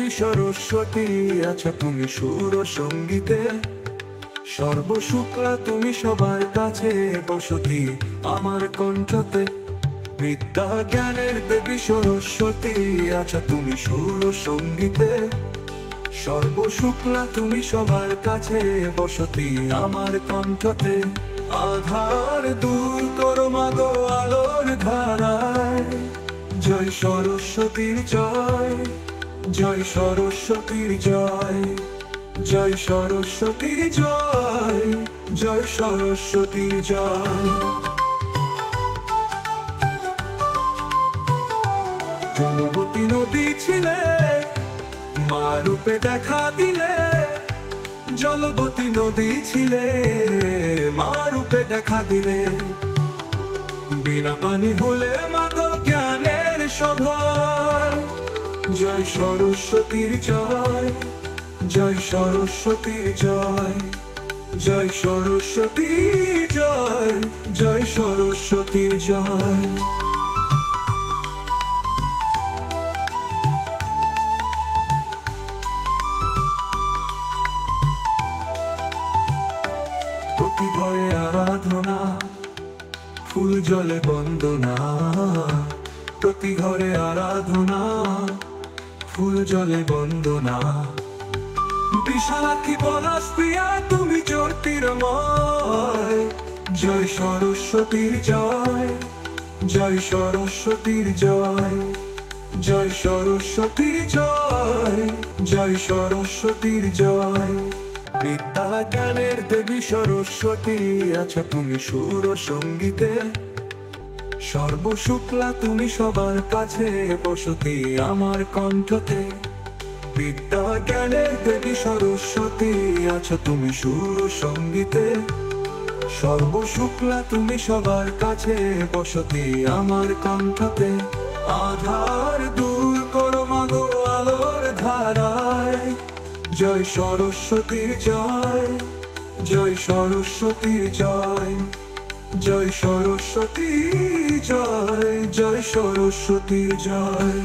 দেবী সরস্বতী আছো তুমি সুর ও সঙ্গীতে, সর্বশুক্লা তুমি সবার কাছে বসতি আমার কণ্ঠতে। বিদ্যা জ্ঞানের দেবী সরস্বতী আছো তুমি সুর ও সঙ্গীতে, সর্বশুক্লা তুমি সবার কাছে বসতি আমার কণ্ঠতে। আধার দূর করো মাগো আলোর ধারায়, জয় সরস্বতীর জয়, জয় সরস্বতীর জয়, জয় সরস্বতীর জয়, জয় সরস্বতীর জয়। জলবতী নদী ছিলে মা রূপে দেখা দিলে, জলবতী নদী ছিলে মা রূপে দেখা দিলে। বিনা পানি হলে মাগো জ্ঞানের সভার, জয় সরস্বতীর জয়, জয় সরস্বতীর জয়, জয় সরস্বতীর জয়, জয় সরস্বতীর জয়। প্রতি ঘরে আরাধনা, ফুল জলে বন্দনা, প্রতি ঘরে আরাধনা, ফুল জলে বন্দনা। বিশালাক্ষী পলাশ প্রিয়া তুমি জ্যোতির্ময়, জয় সরস্বতীর জয়, জয় সরস্বতীর জয়, জয় সরস্বতীর জয়, জয় সরস্বতীর জয়। বিদ্যা জ্ঞানের দেবী সরস্বতী আছো তুমি সুর ও সঙ্গীতে, সর্বশুক্লা তুমি সবার কাছে বসতি আমার কণ্ঠতে। বিদ্যা জ্ঞানের দেবী সরস্বতী আছো তুমি সুর ও সঙ্গীতে, সর্বশুক্লা তুমি সবার কাছে বসতি আমার কণ্ঠতে। আধার দূর করো মাগো আলোর ধারায়, জয় সরস্বতীর জয়, জয় সরস্বতীর জয়, জয় সরস্বতীর জয়, জয় সরস্বতীর জয়।